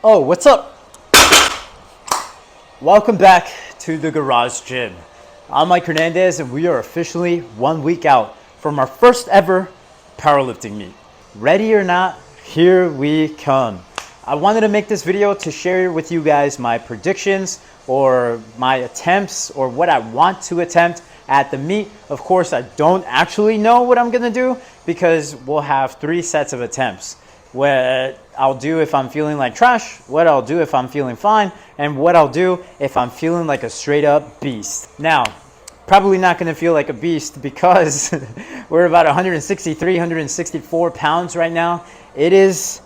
Oh, what's up? Welcome back to the Garage Gym. I'm Mike Hernandez and we are officially 1 week out from our first ever powerlifting meet. Ready or not, here we come. I wanted to make this video to share with you guys my predictions or my attempts or what I want to attempt at the meet. Of course, I don't actually know what I'm gonna do because we'll have 3 sets of attempts. What I'll do if I'm feeling like trash, what I'll do if I'm feeling fine, and what I'll do if I'm feeling like a straight up beast. Now, probably not gonna feel like a beast because we're about 163, 164 pounds right now. It is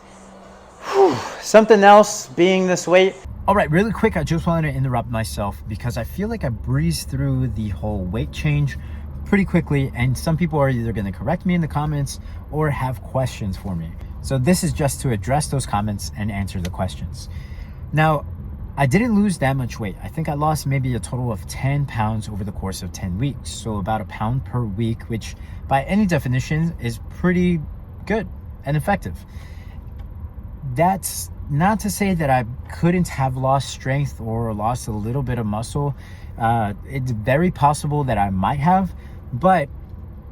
something else being this weight. All right, really quick, I just wanted to interrupt myself because I feel like I breezed through the whole weight change pretty quickly, and some people are either gonna correct me in the comments or have questions for me. So this is just to address those comments and answer the questions. Now, I didn't lose that much weight. I think I lost maybe a total of 10 pounds over the course of 10 weeks. So about a pound per week, which by any definition is pretty good and effective. That's not to say that I couldn't have lost strength or lost a little bit of muscle. It's very possible that I might have, but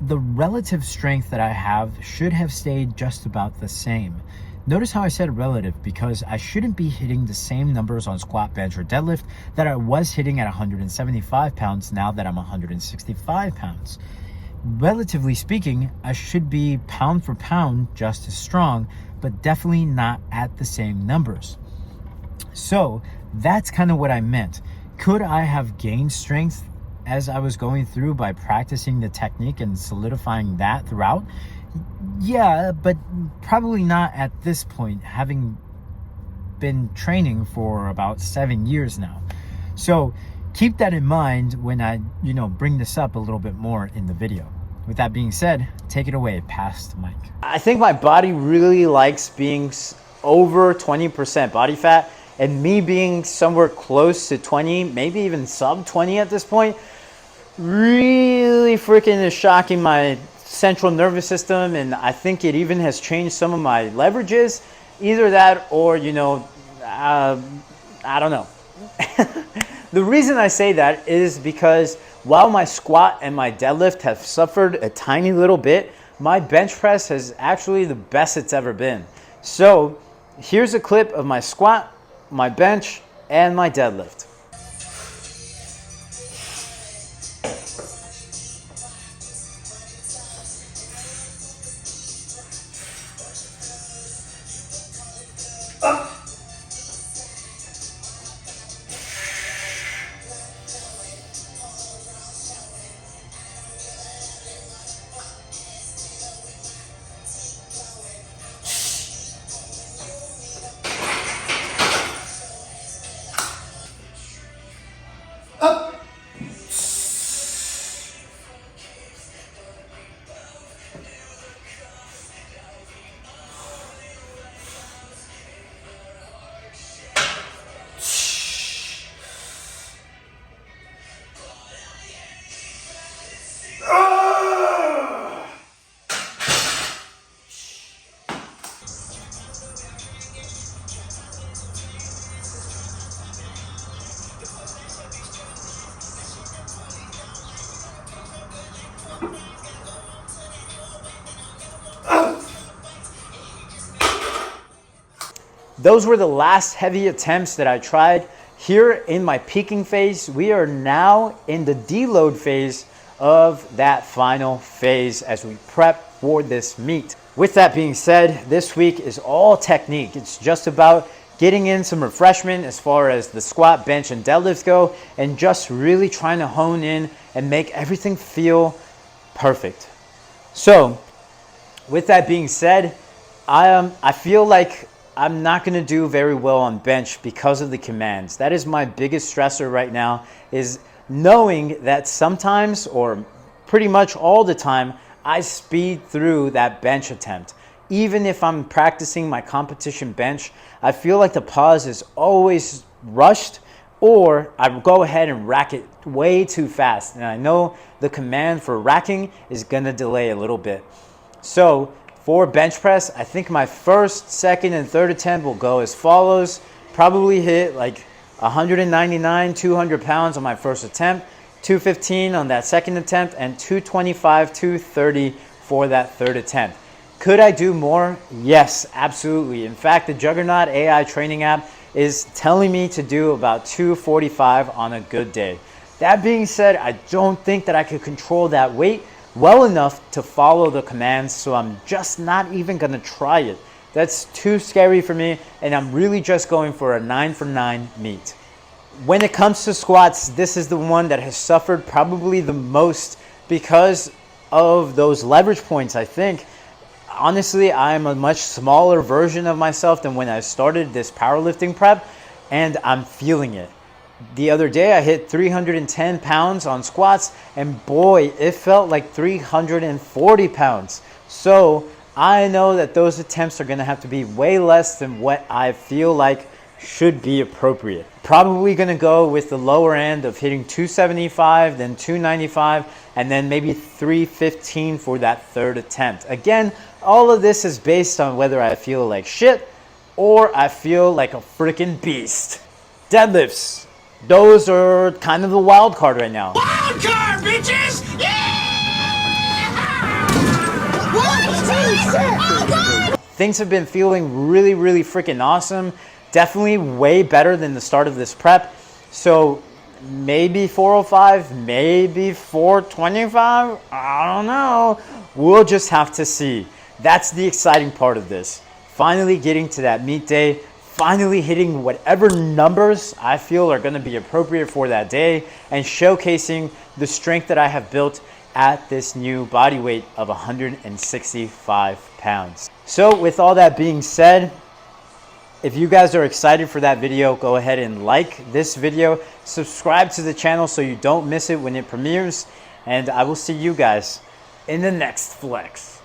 the relative strength that I have should have stayed just about the same. Notice how I said relative, because I shouldn't be hitting the same numbers on squat, bench, or deadlift that I was hitting at 175 pounds now that I'm 165 pounds. Relatively speaking, I should be pound for pound just as strong, but definitely not at the same numbers. So that's kind of what I meant. Could I have gained strength as I was going through by practicing the technique and solidifying that throughout? Yeah, but probably not at this point, having been training for about 7 years now. So keep that in mind when I, bring this up a little bit more in the video. With that being said, take it away, past Mike. I think my body really likes being over 20% body fat, and me being somewhere close to 20, maybe even sub 20 at this point, really freaking is shocking my central nervous system, and I think it even has changed some of my leverages. Either that or, I don't know. The reason I say that is because while my squat and my deadlift have suffered a tiny little bit, my bench press has actually the best it's ever been. So here's a clip of my squat, my bench, and my deadlift. Those were the last heavy attempts that I tried here in my peaking phase. We are now in the deload phase of that final phase as we prep for this meet. With that being said, this week is all technique. It's just about getting in some refreshment as far as the squat, bench, and deadlift go, and just really trying to hone in and make everything feel perfect. So with that being said, I feel like I'm not going to do very well on bench because of the commands. That is my biggest stressor right now, is knowing that sometimes, or pretty much all the time, I speed through that bench attempt. Even if I'm practicing my competition bench, I feel like the pause is always rushed, or I go ahead and rack it way too fast. And I know the command for racking is going to delay a little bit. So for bench press, I think my first, second, and third attempt will go as follows. probably hit like 199, 200 pounds on my first attempt, 215 on that second attempt, and 225, 230 for that third attempt. Could I do more? Yes, absolutely. In fact, the Juggernaut AI training app is telling me to do about 245 on a good day. That being said, I don't think that I could control that weight well enough to follow the commands, so I'm just not even gonna try it. That's too scary for me, and I'm really just going for a 9 for 9 meet. When it comes to squats, this is the one that has suffered probably the most because of those leverage points, I think. Honestly, I'm a much smaller version of myself than when I started this powerlifting prep, and I'm feeling it. The other day, I hit 310 pounds on squats, and boy, it felt like 340 pounds. So I know that those attempts are gonna have to be way less than what I feel like should be appropriate. Probably gonna go with the lower end of hitting 275, then 295, and then maybe 315 for that third attempt. Again, all of this is based on whether I feel like shit or I feel like a freaking beast. Deadlifts. Those are kind of the wild card right now. Wild card, bitches! Yeah! What? Things have been feeling really, really freaking awesome. Definitely way better than the start of this prep. So maybe 405, maybe 425. I don't know. We'll just have to see. That's the exciting part of this. Finally getting to that meet day. Finally hitting whatever numbers I feel are going to be appropriate for that day and showcasing the strength that I have built at this new body weight of 165 pounds. So with all that being said, if you guys are excited for that video, go ahead and like this video, subscribe to the channel so you don't miss it when it premieres, and I will see you guys in the next flex.